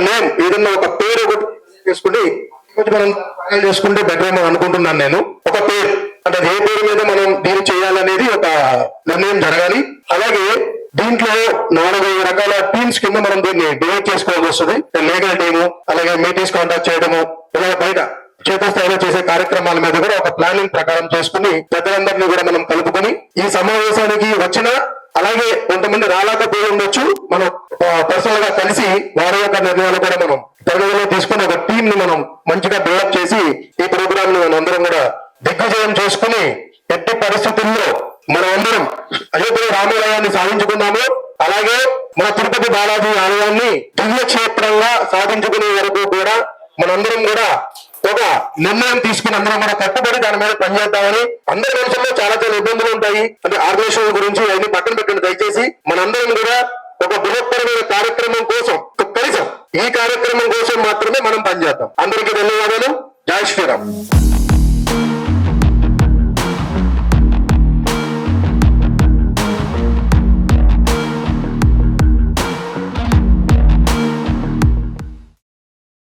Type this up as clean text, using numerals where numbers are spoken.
Name ఏదన్నా ఒక పేరు ఒకటి చేసుకుని మనం ఫైనల్ చేసుకుంటే బెటర్ ఏమో అనుకుంటున్నాను నేను. ఒక పేరు అంటే ఏ పేరు మీద మనం దీన్ని చేయాలనేది ఒక నిర్ణయం జరగాలి. అలాగే దీంట్లో 4-5 రకాల టీమ్స్ కింద మనం దీన్ని డివైడ్ చేసుకోవాల్సి వస్తుంది. లీగల్ టీము, అలాగే మీటింగ్స్ కాంటాక్ట్ చేయడము, ఇలా బయట క్షేత్రస్థాయిలో చేసే కార్యక్రమాల మీద కూడా ఒక ప్లానింగ్ ప్రకారం చేసుకుని పెద్దలందరినీ కూడా మనం కలుపుకొని ఈ సమావేశానికి వచ్చిన, అలాగే కొంతమంది రాలేకపోయి ఉండొచ్చు, మనం పర్సనల్ గా కలిసి వారి యొక్క నిర్ణయాలు కూడా మనం పరిగణలో తీసుకుని ఒక టీం ని మనం మంచిగా బిల్డప్ చేసి ఈ ప్రోగ్రామ్ ని మనం అందరం కూడా దిగ్విజయం చేసుకుని ఎట్టి పరిస్థితుల్లో మనం అందరం అయోధ్య రామాలయాన్ని సాధించుకున్నాము. అలాగే మన తిరుపతి బాలాజీ ఆలయాన్ని దివ్యక్షేత్రంగా సాధించుకునే వరకు కూడా మనందరం కూడా ఒక నిర్ణయం తీసుకుని అందరం కూడా కట్టుబడి దాని మీద పనిచేద్దామని. అందరి దేశంలో చాలా ఇబ్బందులు ఉంటాయి, అంటే ఆర్గనైజేషన్ గురించి అవన్నీ పక్కన పెట్టండి దయచేసి. మనందరం కూడా ఒక బృహత్తరమైన కార్యక్రమం కోసం, కనీసం ఈ కార్యక్రమం కోసం మాత్రమే మనం పనిచేద్దాం. అందరికీ ధన్యవాదాలు. జై శ్రీరామ్.